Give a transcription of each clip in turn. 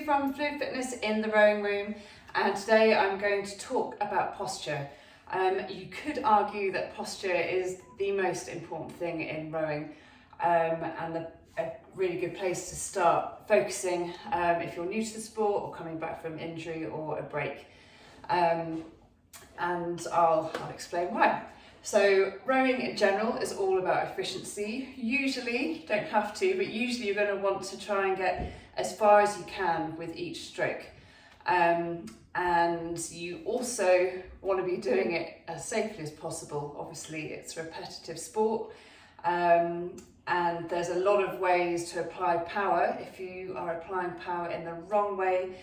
from Fluid Fitness in the rowing room, and today I'm going to talk about posture. You could argue that posture is the most important thing in rowing, and a really good place to start focusing if you're new to the sport or coming back from injury or a break. And I'll explain why. So rowing in general is all about efficiency. Usually, you don't have to, but usually you're going to want to try and get as far as you can with each stroke. And you also want to be doing it as safely as possible. Obviously, it's a repetitive sport. And there's a lot of ways to apply power. If you are applying power in the wrong way,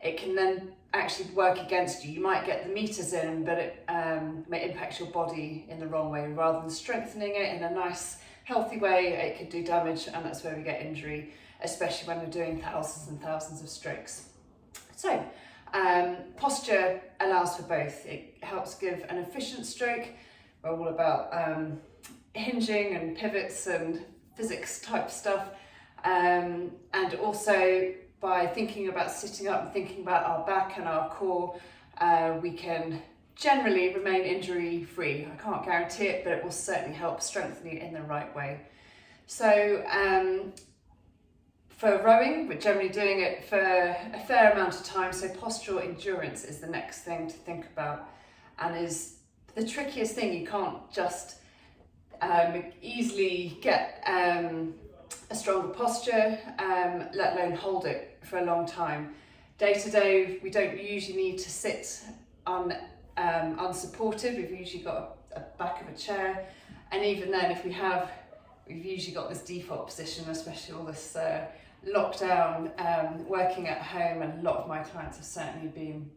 it can then actually work against you. You might get the meters in, but it may impact your body in the wrong way. Rather than strengthening it in a nice, healthy way, it could do damage, and that's where we get injury, especially when we're doing thousands and thousands of strokes. So, posture allows for both. It helps give an efficient stroke. We're all about hinging and pivots and physics type stuff, and also by thinking about sitting up and thinking about our back and our core, we can generally remain injury free. I can't guarantee it, but it will certainly help strengthen you in the right way. So for rowing, we're generally doing it for a fair amount of time, so postural endurance is the next thing to think about, and is the trickiest thing. You can't just easily get a stronger posture, let alone hold it for a long time. Day to day, we don't usually need to sit unsupported. We've usually got a back of a chair, and even then, if we've usually got this default position, especially all this lockdown, working at home, and a lot of my clients have certainly been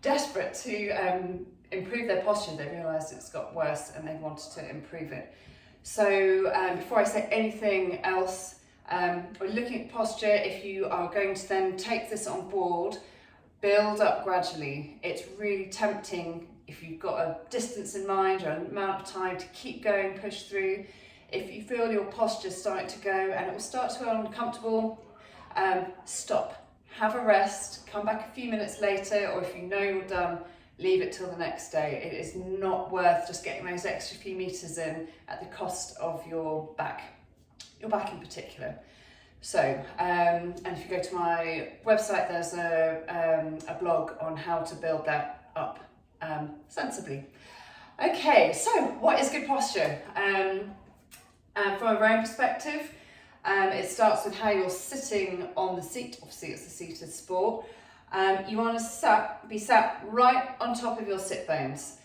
desperate to improve their posture. They realised it's got worse and they wanted to improve it. So before I say anything else, we're looking at posture. If you are going to then take this on board, build up gradually. It's really tempting if you've got a distance in mind or an amount of time to keep going, push through. If you feel your posture starting to go and it will start to feel uncomfortable, stop, have a rest, come back a few minutes later, or if you know you're done, leave it till the next day. It is not worth just getting those extra few meters in at the cost of your back in particular. So, and if you go to my website, there's a blog on how to build that up sensibly. Okay, so what is good posture? From a rowing perspective, it starts with how you're sitting on the seat. Obviously, it's a seated sport. You want to be sat right on top of your sit bones.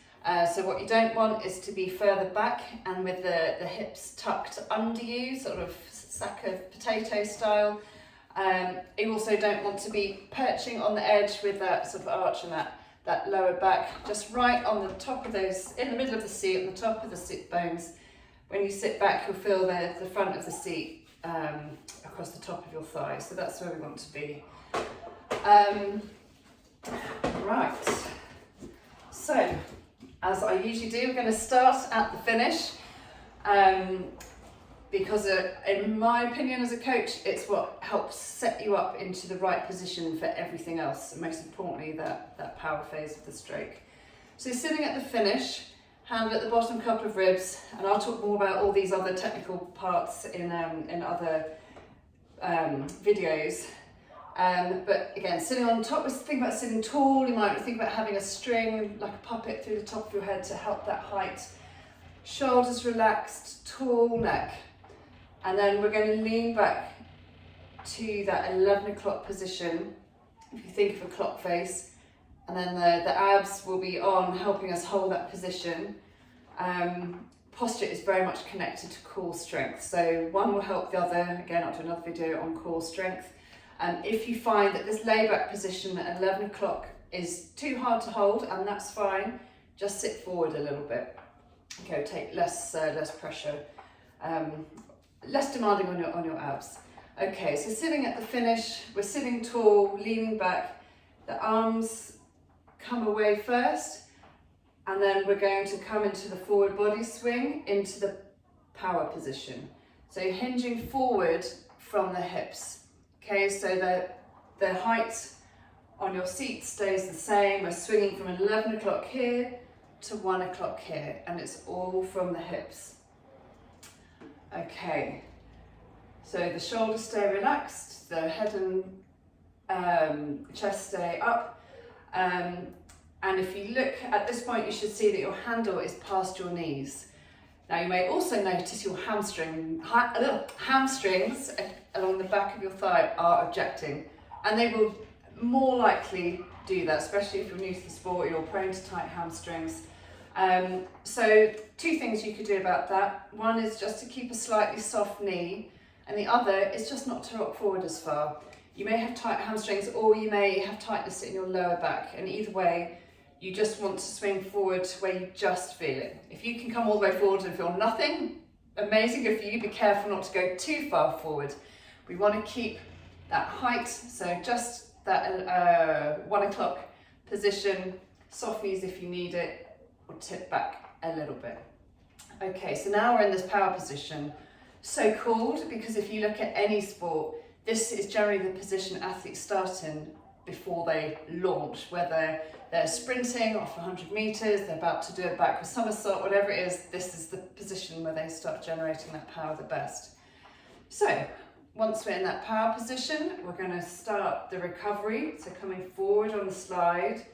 So what you don't want is to be further back and with the hips tucked under you, sort of sack of potato style. You also don't want to be perching on the edge with that sort of arch and that lower back, just right on the top of those, in the middle of the seat, on the top of the sit bones. When you sit back, you'll feel the front of the seat across the top of your thighs. So that's where we want to be. Right, so as I usually do, we're going to start at the finish, because in my opinion as a coach, it's what helps set you up into the right position for everything else, and most importantly that power phase of the stroke. So sitting at the finish, hand at the bottom couple of ribs, and I'll talk more about all these other technical parts in other videos. But again, sitting on top, think about sitting tall. You might think about having a string, like a puppet, through the top of your head to help that height. Shoulders relaxed, tall neck. And then we're going to lean back to that 11 o'clock position, if you think of a clock face. And then the abs will be on, helping us hold that position. Posture is very much connected to core strength. So one will help the other. Again, I'll do another video on core strength. If you find that this layback position at 11 o'clock is too hard to hold, and that's fine, just sit forward a little bit. Okay, take less pressure, less demanding on your abs. Okay, so sitting at the finish, we're sitting tall, leaning back. The arms come away first, and then we're going to come into the forward body swing into the power position. So hinging forward from the hips. Okay, so that the height on your seat stays the same. We're swinging from 11 o'clock here to 1 o'clock here, and it's all from the hips. Okay, so the shoulders stay relaxed, the head and chest stay up. And if you look at this point, you should see that your handle is past your knees. Now you may also notice your hamstrings along the back of your thigh are objecting, and they will more likely do that, especially if you're new to the sport, you're prone to tight hamstrings. So two things you could do about that. One is just to keep a slightly soft knee, and the other is just not to rock forward as far. You may have tight hamstrings, or you may have tightness in your lower back, and either way, you just want to swing forward to where you just feel it. If you can come all the way forward and feel nothing, amazing, good for you. Be careful not to go too far forward. We want to keep that height, so just that 1 o'clock position, soft knees if you need it, or tip back a little bit. Okay, so now we're in this power position. So called because if you look at any sport, this is generally the position athletes start in before they launch, whether they're sprinting off 100 meters, they're about to do a backward somersault, whatever it is, this is the position where they start generating that power the best. So once we're in that power position, we're going to start the recovery, so coming forward on the slide,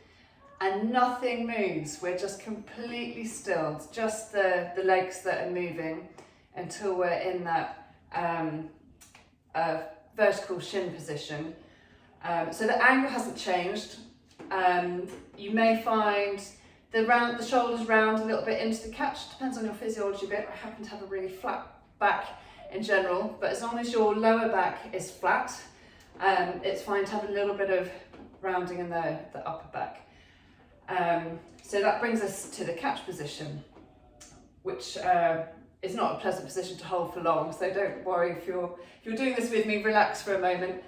and nothing moves. We're just completely still. It's just the legs that are moving until we're in that vertical shin position. So the angle hasn't changed. You may find the shoulders round a little bit into the catch, depends on your physiology a bit. I happen to have a really flat back in general, but as long as your lower back is flat, it's fine to have a little bit of rounding in the upper back. So that brings us to the catch position, which is not a pleasant position to hold for long, so don't worry if you're doing this with me, relax for a moment.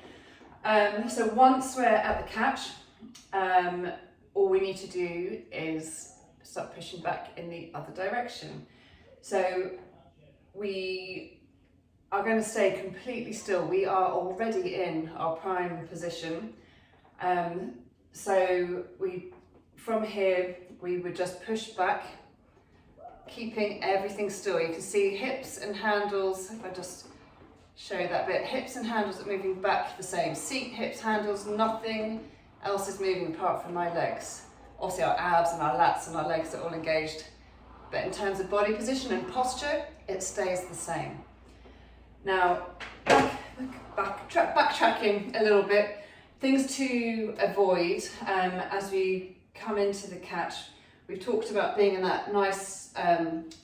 So once we're at the catch, all we need to do is start pushing back in the other direction. So we are going to stay completely still. We are already in our prime position. So from here, we would just push back, keeping everything still. You can see hips and handles, if I just show that bit, hips and handles are moving back the same. Seat, hips, handles, nothing else is moving apart from my legs. Obviously our abs and our lats and our legs are all engaged. But in terms of body position and posture, it stays the same. Now, backtracking a little bit, things to avoid as we come into the catch. We've talked about being in that nice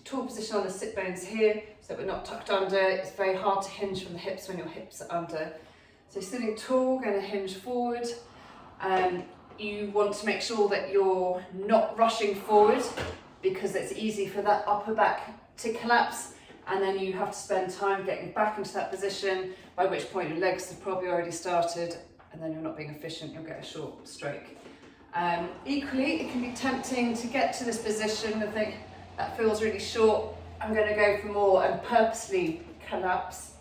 tall position on the sit bones here, so we're not tucked under. It's very hard to hinge from the hips when your hips are under. So sitting tall, going to hinge forward. You want to make sure that you're not rushing forward because it's easy for that upper back to collapse, and then you have to spend time getting back into that position, by which point your legs have probably already started, and then you're not being efficient, you'll get a short stroke. Equally, it can be tempting to get to this position and think, that feels really short, I'm going to go for more, and purposely collapse.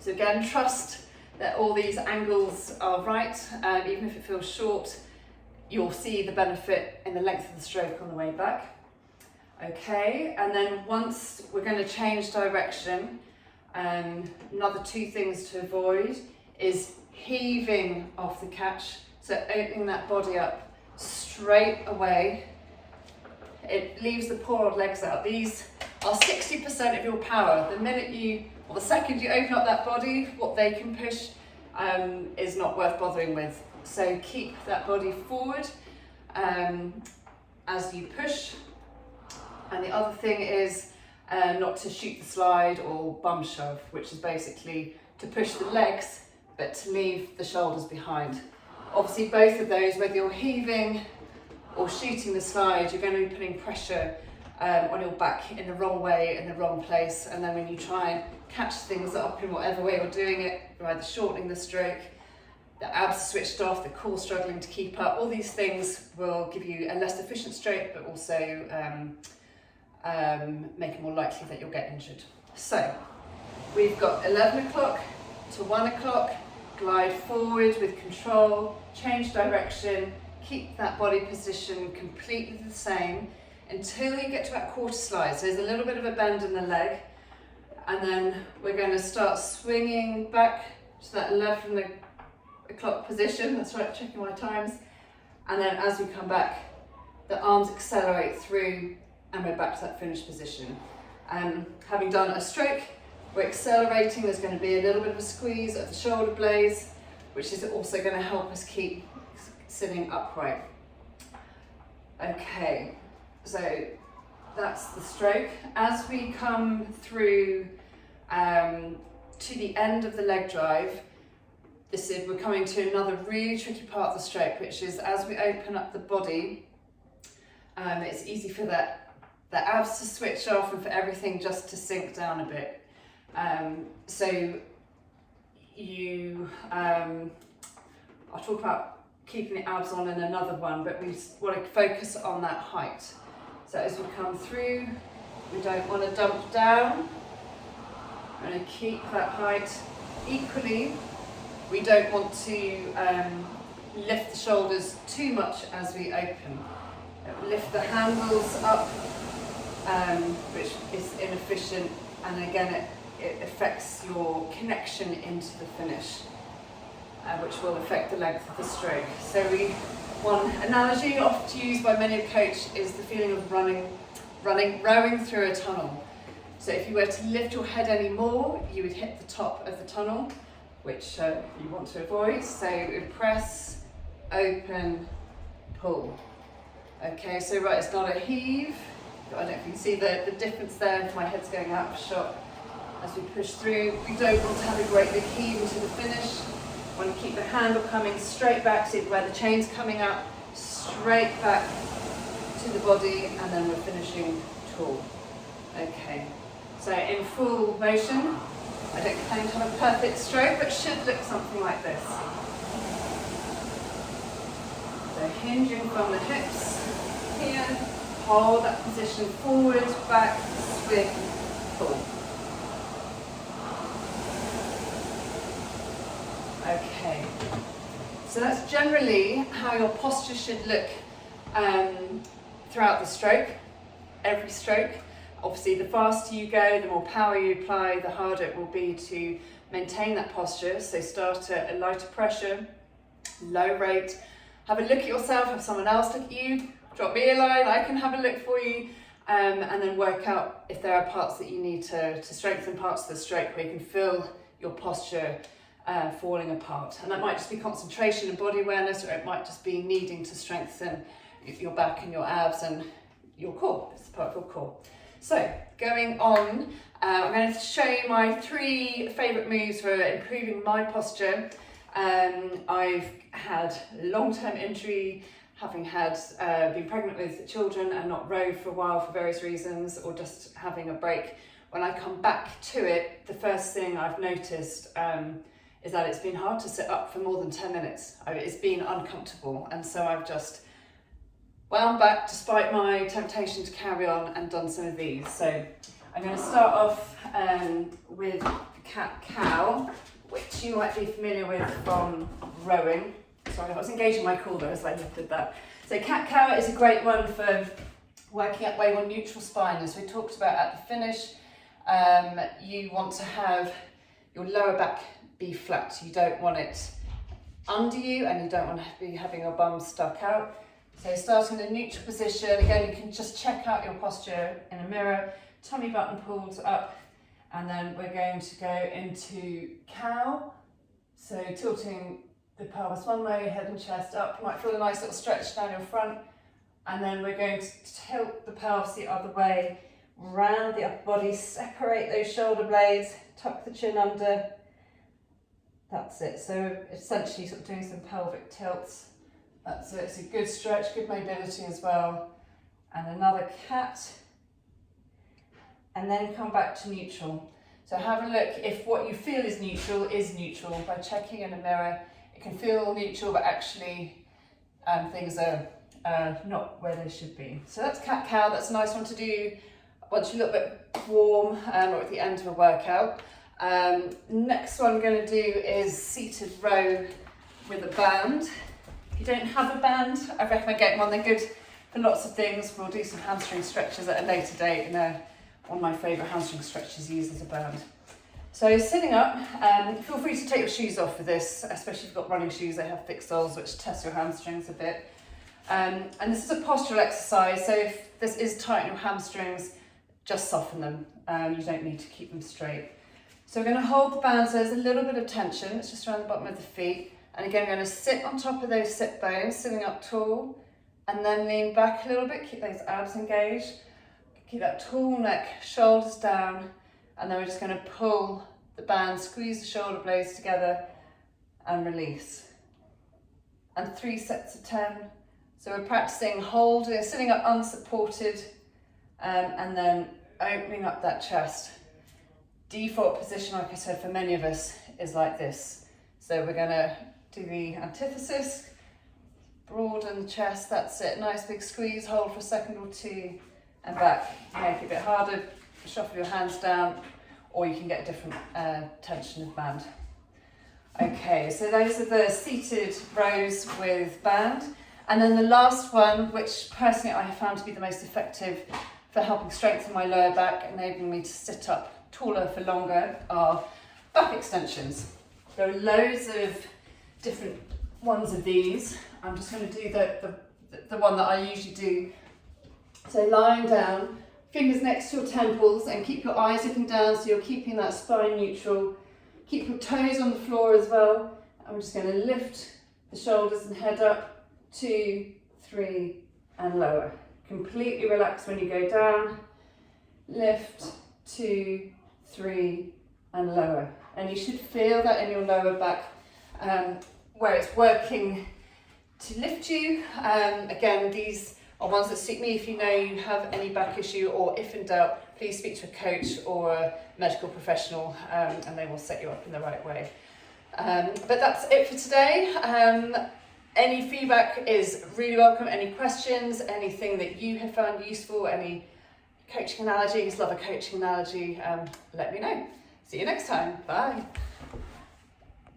So again, trust that all these angles are right, even if it feels short, you'll see the benefit in the length of the stroke on the way back. Okay, and then once we're going to change direction, another two things to avoid is heaving off the catch, so opening that body up straight away. It leaves the poor old legs out. These are 60% of your power. The second you open up that body, what they can push is not worth bothering with. So keep that body forward as you push. And the other thing is not to shoot the slide or bum shove, which is basically to push the legs, but to leave the shoulders behind. Obviously both of those, whether you're heaving or shooting the slide, you're going to be putting pressure on your back in the wrong way, in the wrong place, and then when you try and catch things up in whatever way you're doing it, you're either shortening the stroke, the abs switched off, the core struggling to keep up. All these things will give you a less efficient stroke, but also make it more likely that you'll get injured. So we've got 11 o'clock to 1 o'clock glide forward with control, change direction, keep that body position completely the same until you get to that quarter slide. So there's a little bit of a bend in the leg, and then we're going to start swinging back to that 11 o'clock position. That's right, checking my times. And then as we come back, the arms accelerate through and we're back to that finished position. Having done a stroke, we're accelerating. There's going to be a little bit of a squeeze of the shoulder blades, which is also going to help us keep sitting upright. Okay, so that's the stroke. As we come through to the end of the leg drive, we're coming to another really tricky part of the stroke, which is as we open up the body, it's easy for the abs to switch off and for everything just to sink down a bit. So I'll talk about keeping the abs on in another one, but we want to focus on that height. So as we come through, we don't want to dump down. We're going to keep that height. Equally, we don't want to lift the shoulders too much as we open. Lift the handles up, which is inefficient, and again it affects your connection into the finish, which will affect the length of the stroke. So one analogy often used by many a coach is the feeling of rowing through a tunnel. So if you were to lift your head any more, you would hit the top of the tunnel, which you want to avoid. So press, open, pull. Okay, so right, it's not a heave. I don't know if you can see the difference there if my head's going out of shot. As we push through, we don't want to have a great big heave into the finish. We want to keep the handle coming straight back, see where the chain's coming out, straight back to the body, and then we're finishing tall. Okay, so in full motion, I don't claim to have a perfect stroke, but should look something like this. So hinging from the hips here, hold that position forward, back, swing, pull. Okay, so that's generally how your posture should look throughout the stroke, every stroke. Obviously, the faster you go, the more power you apply, the harder it will be to maintain that posture. So start at a lighter pressure, low rate. Have a look at yourself, have someone else look at you, drop me a line, I can have a look for you, and then work out if there are parts that you need to strengthen, parts of the stroke where you can feel your posture falling apart. And that might just be concentration and body awareness, or it might just be needing to strengthen your back and your abs and your core. It's part of your core. So going on, I'm going to show you my 3 favourite moves for improving my posture. I've had long-term injury, having been pregnant with children and not rowed for a while for various reasons, or just having a break. When I come back to it, the first thing I've noticed is that it's been hard to sit up for more than 10 minutes. It's been uncomfortable, and so I've just wound back despite my temptation to carry on and done some of these. So I'm going to start off with cat-cow, which you might be familiar with from rowing. Sorry, I was engaging my core as I did that. So cat-cow is a great one for working up where your neutral spine, as we talked about at the finish. You want to have your lower back be flat. You don't want it under you, and you don't want to be having your bum stuck out. So starting in a neutral position, again, you can just check out your posture in a mirror, tummy button pulled up, and then we're going to go into cow. So tilting the pelvis one way, head and chest up. You might feel a nice little stretch down your front, and then we're going to tilt the pelvis the other way, round the upper body, separate those shoulder blades, tuck the chin under. That's it. So essentially sort of doing some pelvic tilts. That's it. It's a good stretch, good mobility as well. And another cat. And then come back to neutral. So have a look if what you feel is neutral by checking in a mirror. It can feel neutral, but actually things are not where they should be. So that's cat-cow. That's a nice one to do once you're a little bit warm or at the end of a workout. Next one I'm going to do is seated row with a band. If you don't have a band, I recommend getting one. They're good for lots of things. We'll do some hamstring stretches at a later date, and one of my favourite hamstring stretches uses a band. So sitting up, feel free to take your shoes off for this, especially if you've got running shoes. They have thick soles which test your hamstrings a bit. And this is a postural exercise, so if this is tight in your hamstrings, just soften them. You don't need to keep them straight. So we're going to hold the band so there's a little bit of tension. It's just around the bottom of the feet. And again, we're going to sit on top of those sit bones, sitting up tall, and then lean back a little bit. Keep those abs engaged. Keep that tall neck, shoulders down, and then we're just going to pull the band, squeeze the shoulder blades together, and release. And 3 sets of 10. So we're practicing holding, sitting up unsupported, and then opening up that chest. Default position, like I said, for many of us is like this. So we're going to do the antithesis, broaden the chest, that's it. Nice big squeeze, hold for a second or two, and back. Make it a bit harder, shuffle your hands down, or you can get a different tension of band. Okay, so those are the seated rows with band. And then the last one, which personally I have found to be the most effective for helping strengthen my lower back, enabling me to sit up taller for longer, are back extensions. There are loads of different ones of these. I'm just going to do the one that I usually do. So lying down, fingers next to your temples, and keep your eyes looking down so you're keeping that spine neutral. Keep your toes on the floor as well. And we're just going to lift the shoulders and head up. 2, 3, and lower. Completely relax when you go down. Lift, 2, 3, and lower. And you should feel that in your lower back, where it's working to lift you. Again, these are ones that suit me. If you know you have any back issue, or if in doubt, please speak to a coach or a medical professional, and they will set you up in the right way. But that's it for today. Any feedback is really welcome. Any questions, anything that you have found useful, any coaching analogies, love a coaching analogy, let me know. See you next time. Bye.